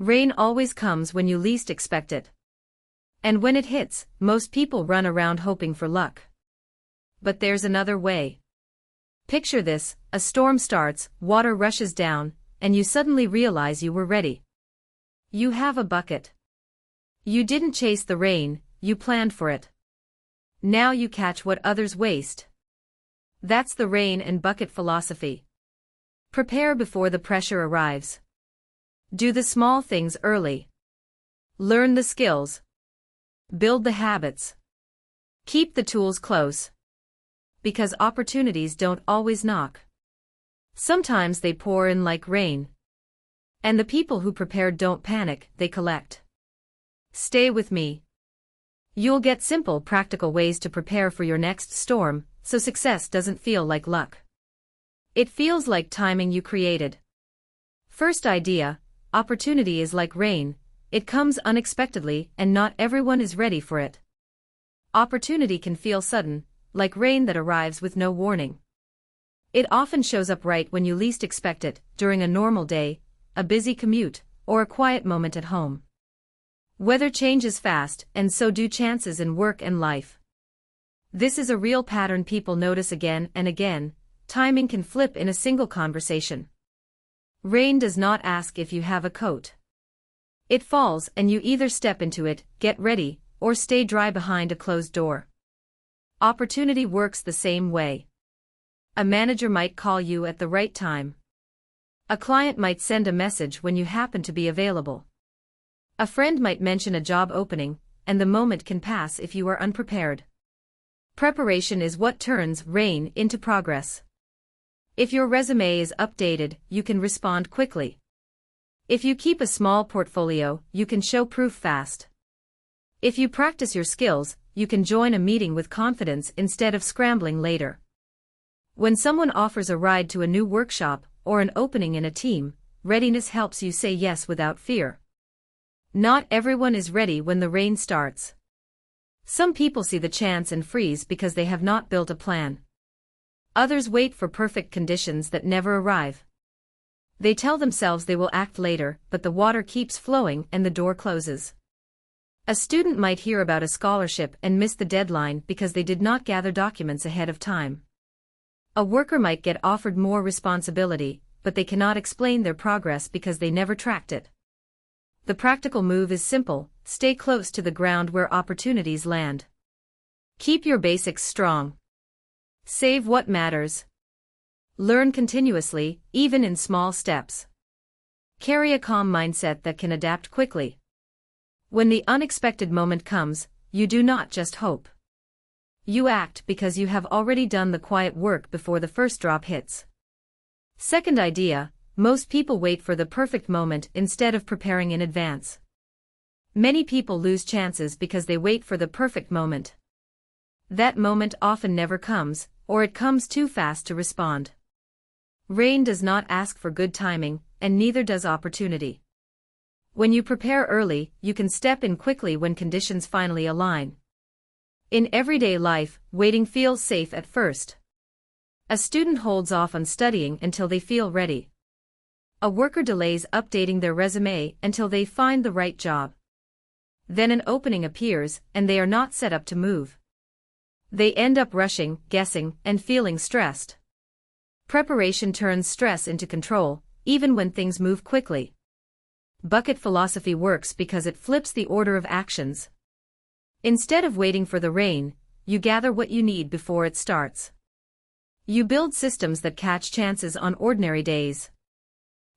Rain always comes when you least expect it. And when it hits, most people run around hoping for luck. But there's another way. Picture this: a storm starts, water rushes down, and you suddenly realize you were ready. You have a bucket. You didn't chase the rain, you planned for it. Now you catch what others waste. That's the rain and bucket philosophy. Prepare before the pressure arrives. Do the small things early. Learn the skills. Build the habits. Keep the tools close. Because opportunities don't always knock. Sometimes they pour in like rain. And the people who prepared don't panic, they collect. Stay with me. You'll get simple, practical ways to prepare for your next storm, so success doesn't feel like luck. It feels like timing you created. First idea: opportunity is like rain, it comes unexpectedly and not everyone is ready for it. Opportunity can feel sudden, like rain that arrives with no warning. It often shows up right when you least expect it, during a normal day, a busy commute, or a quiet moment at home. Weather changes fast, and so do chances in work and life. This is a real pattern people notice again and again. Timing can flip in a single conversation. Rain does not ask if you have a coat. It falls and you either step into it, get ready, or stay dry behind a closed door. Opportunity works the same way. A manager might call you at the right time. A client might send a message when you happen to be available. A friend might mention a job opening, and the moment can pass if you are unprepared. Preparation is what turns rain into progress. If your resume is updated, you can respond quickly. If you keep a small portfolio, you can show proof fast. If you practice your skills, you can join a meeting with confidence instead of scrambling later. When someone offers a ride to a new workshop or an opening in a team, readiness helps you say yes without fear. Not everyone is ready when the rain starts. Some people see the chance and freeze because they have not built a plan. Others wait for perfect conditions that never arrive. They tell themselves they will act later, but the water keeps flowing and the door closes. A student might hear about a scholarship and miss the deadline because they did not gather documents ahead of time. A worker might get offered more responsibility, but they cannot explain their progress because they never tracked it. The practical move is simple: stay close to the ground where opportunities land. Keep your basics strong. Save what matters. Learn continuously, even in small steps. Carry a calm mindset that can adapt quickly. When the unexpected moment comes, you do not just hope. You act because you have already done the quiet work before the first drop hits. Second idea: most people wait for the perfect moment instead of preparing in advance. Many people lose chances because they wait for the perfect moment. That moment often never comes, or it comes too fast to respond. Rain does not ask for good timing, and neither does opportunity. When you prepare early, you can step in quickly when conditions finally align. In everyday life, waiting feels safe at first. A student holds off on studying until they feel ready. A worker delays updating their resume until they find the right job. Then an opening appears, and they are not set up to move. They end up rushing, guessing, and feeling stressed. Preparation turns stress into control, even when things move quickly. Bucket philosophy works because it flips the order of actions. Instead of waiting for the rain, you gather what you need before it starts. You build systems that catch chances on ordinary days.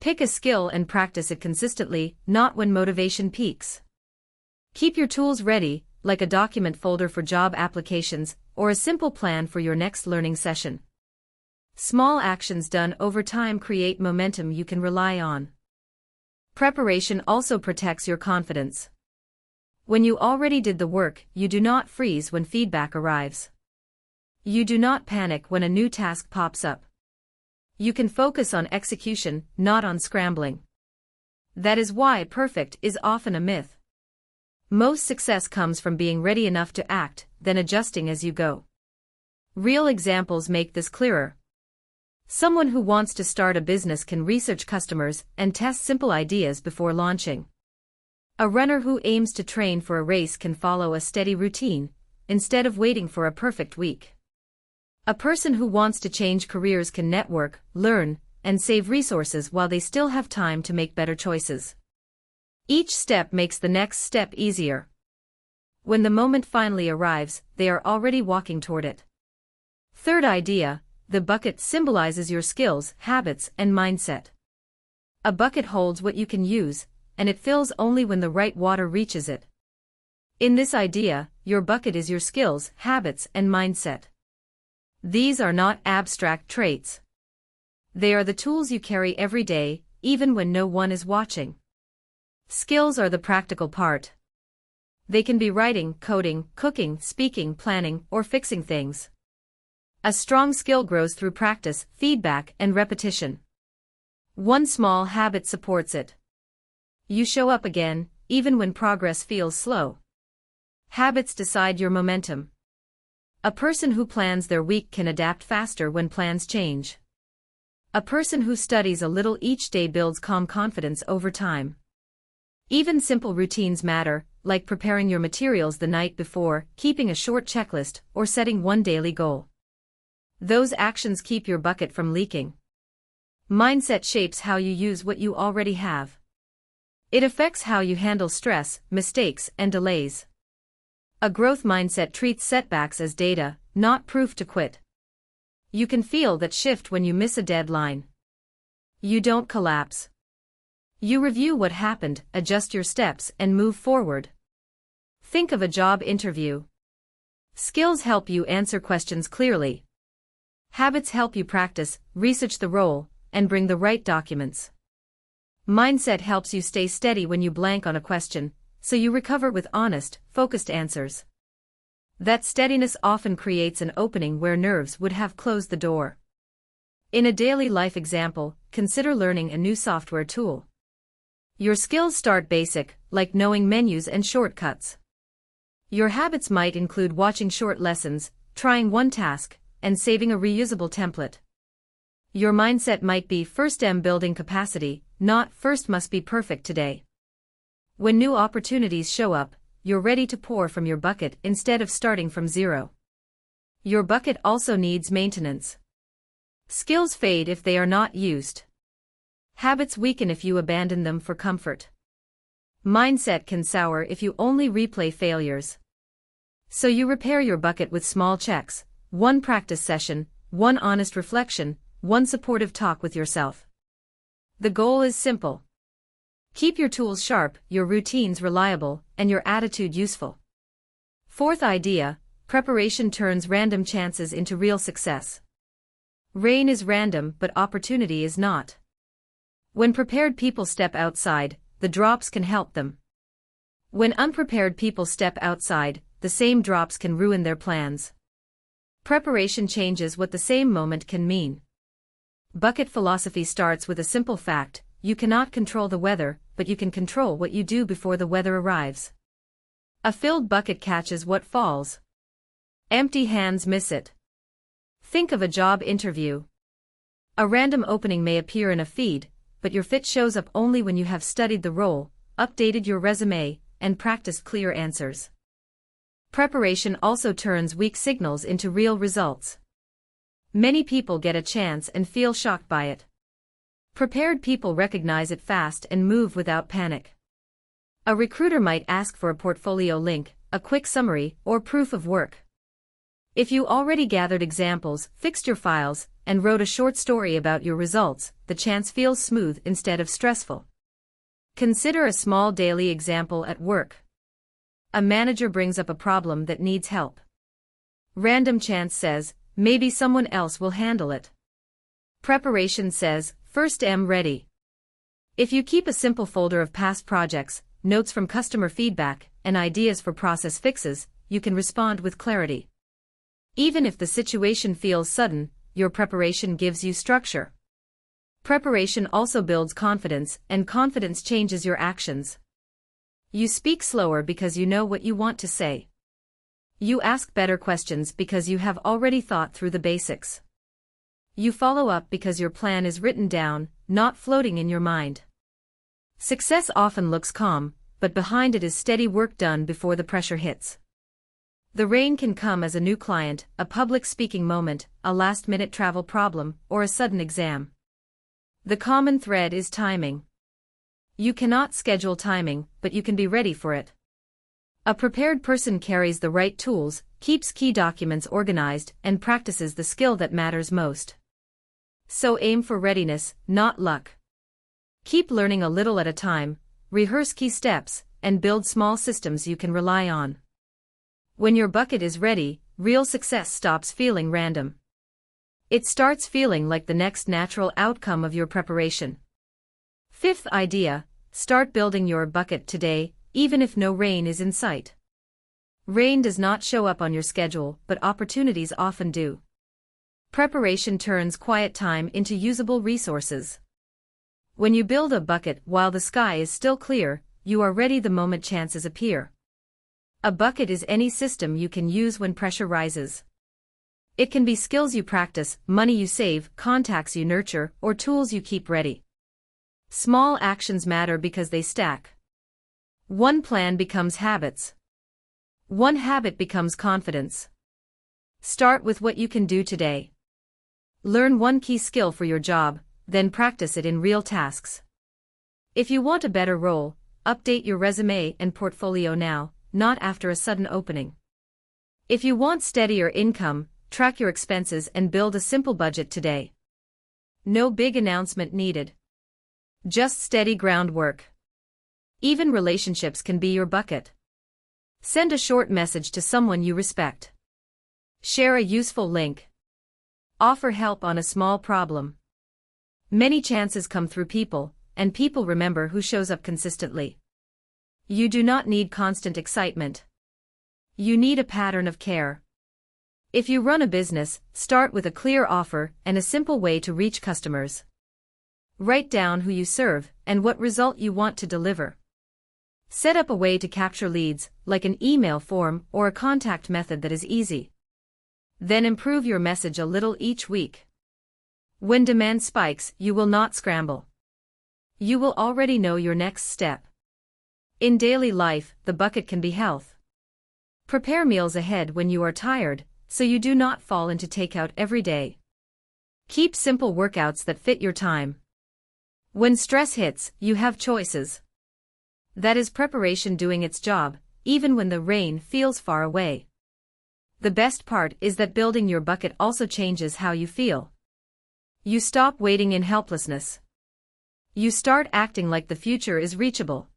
Pick a skill and practice it consistently, not when motivation peaks. Keep your tools ready, like a document folder for job applications, or a simple plan for your next learning session. Small actions done over time create momentum you can rely on. Preparation also protects your confidence. When you already did the work, you do not freeze when feedback arrives. You do not panic when a new task pops up. You can focus on execution, not on scrambling. That is why perfect is often a myth. Most success comes from being ready enough to act, then adjusting as you go. Real examples make this clearer. Someone who wants to start a business can research customers and test simple ideas before launching. A runner who aims to train for a race can follow a steady routine, instead of waiting for a perfect week. A person who wants to change careers can network, learn, and save resources while they still have time to make better choices. Each step makes the next step easier. When the moment finally arrives, they are already walking toward it. Third idea, the bucket symbolizes your skills, habits, and mindset. A bucket holds what you can use, and it fills only when the right water reaches it. In this idea, your bucket is your skills, habits, and mindset. These are not abstract traits. They are the tools you carry every day, even when no one is watching. Skills are the practical part. They can be writing, coding, cooking, speaking, planning, or fixing things. A strong skill grows through practice, feedback, and repetition. One small habit supports it. You show up again, even when progress feels slow. Habits decide your momentum. A person who plans their week can adapt faster when plans change. A person who studies a little each day builds calm confidence over time. Even simple routines matter, like preparing your materials the night before, keeping a short checklist, or setting one daily goal. Those actions keep your bucket from leaking. Mindset shapes how you use what you already have. It affects how you handle stress, mistakes, and delays. A growth mindset treats setbacks as data, not proof to quit. You can feel that shift when you miss a deadline. You don't collapse. You review what happened, adjust your steps, and move forward. Think of a job interview. Skills help you answer questions clearly. Habits help you practice, research the role, and bring the right documents. Mindset helps you stay steady when you blank on a question, so you recover with honest, focused answers. That steadiness often creates an opening where nerves would have closed the door. In a daily life example, consider learning a new software tool. Your skills start basic, like knowing menus and shortcuts. Your habits might include watching short lessons, trying one task, and saving a reusable template. Your mindset might be first building capacity, not first must be perfect today. When new opportunities show up, you're ready to pour from your bucket instead of starting from zero. Your bucket also needs maintenance. Skills fade if they are not used. Habits weaken if you abandon them for comfort. Mindset can sour if you only replay failures. So you repair your bucket with small checks, one practice session, one honest reflection, one supportive talk with yourself. The goal is simple. Keep your tools sharp, your routines reliable, and your attitude useful. Fourth idea, preparation turns random chances into real success. Rain is random, but opportunity is not. When prepared people step outside, the drops can help them. When unprepared people step outside, the same drops can ruin their plans. Preparation changes what the same moment can mean. Bucket philosophy starts with a simple fact: you cannot control the weather, but you can control what you do before the weather arrives. A filled bucket catches what falls. Empty hands miss it. Think of a job interview. A random opening may appear in a feed, but your fit shows up only when you have studied the role, updated your resume, and practiced clear answers. Preparation also turns weak signals into real results. Many people get a chance and feel shocked by it. Prepared people recognize it fast and move without panic. A recruiter might ask for a portfolio link, a quick summary, or proof of work. If you already gathered examples, fixed your files, and wrote a short story about your results, the chance feels smooth instead of stressful. Consider a small daily example at work. A manager brings up a problem that needs help. Random chance says, maybe someone else will handle it. Preparation says, first ready. If you keep a simple folder of past projects, notes from customer feedback, and ideas for process fixes, you can respond with clarity. Even if the situation feels sudden, your preparation gives you structure. Preparation also builds confidence, and confidence changes your actions. You speak slower because you know what you want to say. You ask better questions because you have already thought through the basics. You follow up because your plan is written down, not floating in your mind. Success often looks calm, but behind it is steady work done before the pressure hits. The rain can come as a new client, a public speaking moment, a last-minute travel problem, or a sudden exam. The common thread is timing. You cannot schedule timing, but you can be ready for it. A prepared person carries the right tools, keeps key documents organized, and practices the skill that matters most. So aim for readiness, not luck. Keep learning a little at a time, rehearse key steps, and build small systems you can rely on. When your bucket is ready, real success stops feeling random. It starts feeling like the next natural outcome of your preparation. Fifth idea, start building your bucket today, even if no rain is in sight. Rain does not show up on your schedule, but opportunities often do. Preparation turns quiet time into usable resources. When you build a bucket while the sky is still clear, you are ready the moment chances appear. A bucket is any system you can use when pressure rises. It can be skills you practice, money you save, contacts you nurture, or tools you keep ready. Small actions matter because they stack. One plan becomes habits. One habit becomes confidence. Start with what you can do today. Learn one key skill for your job, then practice it in real tasks. If you want a better role, update your resume and portfolio now, not after a sudden opening. If you want steadier income, track your expenses and build a simple budget today. No big announcement needed. Just steady groundwork. Even relationships can be your bucket. Send a short message to someone you respect. Share a useful link. Offer help on a small problem. Many chances come through people, and people remember who shows up consistently. You do not need constant excitement. You need a pattern of care. If you run a business, start with a clear offer and a simple way to reach customers. Write down who you serve and what result you want to deliver. Set up a way to capture leads, like an email form or a contact method that is easy. Then improve your message a little each week. When demand spikes, you will not scramble. You will already know your next step. In daily life, the bucket can be health. Prepare meals ahead when you are tired, so you do not fall into takeout every day. Keep simple workouts that fit your time. When stress hits, you have choices. That is preparation doing its job, even when the rain feels far away. The best part is that building your bucket also changes how you feel. You stop waiting in helplessness. You start acting like the future is reachable.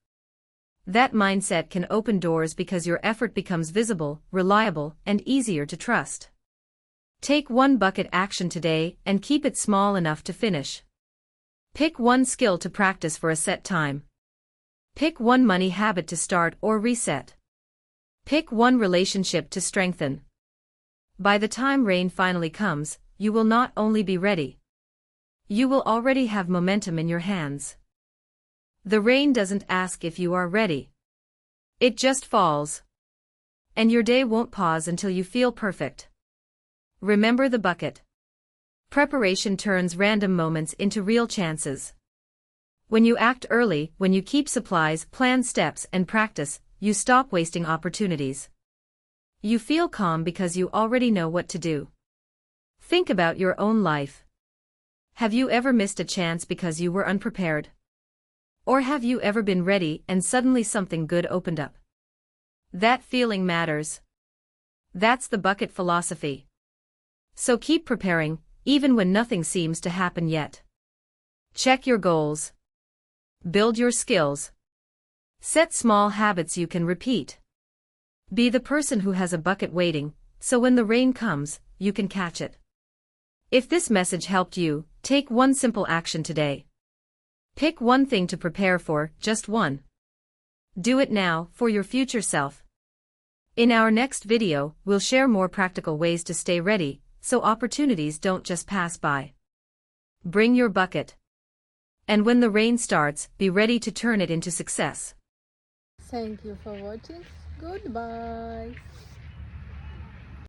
That mindset can open doors because your effort becomes visible, reliable, and easier to trust. Take one bucket action today and keep it small enough to finish. Pick one skill to practice for a set time. Pick one money habit to start or reset. Pick one relationship to strengthen. By the time rain finally comes, you will not only be ready. You will already have momentum in your hands. The rain doesn't ask if you are ready. It just falls. And your day won't pause until you feel perfect. Remember the bucket. Preparation turns random moments into real chances. When you act early, when you keep supplies, plan steps, and practice, you stop wasting opportunities. You feel calm because you already know what to do. Think about your own life. Have you ever missed a chance because you were unprepared? Or have you ever been ready and suddenly something good opened up? That feeling matters. That's the bucket philosophy. So keep preparing, even when nothing seems to happen yet. Check your goals. Build your skills. Set small habits you can repeat. Be the person who has a bucket waiting, so when the rain comes, you can catch it. If this message helped you, take one simple action today. Pick one thing to prepare for, just one. Do it now, for your future self. In our next video, we'll share more practical ways to stay ready, so opportunities don't just pass by. Bring your bucket. And when the rain starts, be ready to turn it into success. Thank you for watching. Goodbye.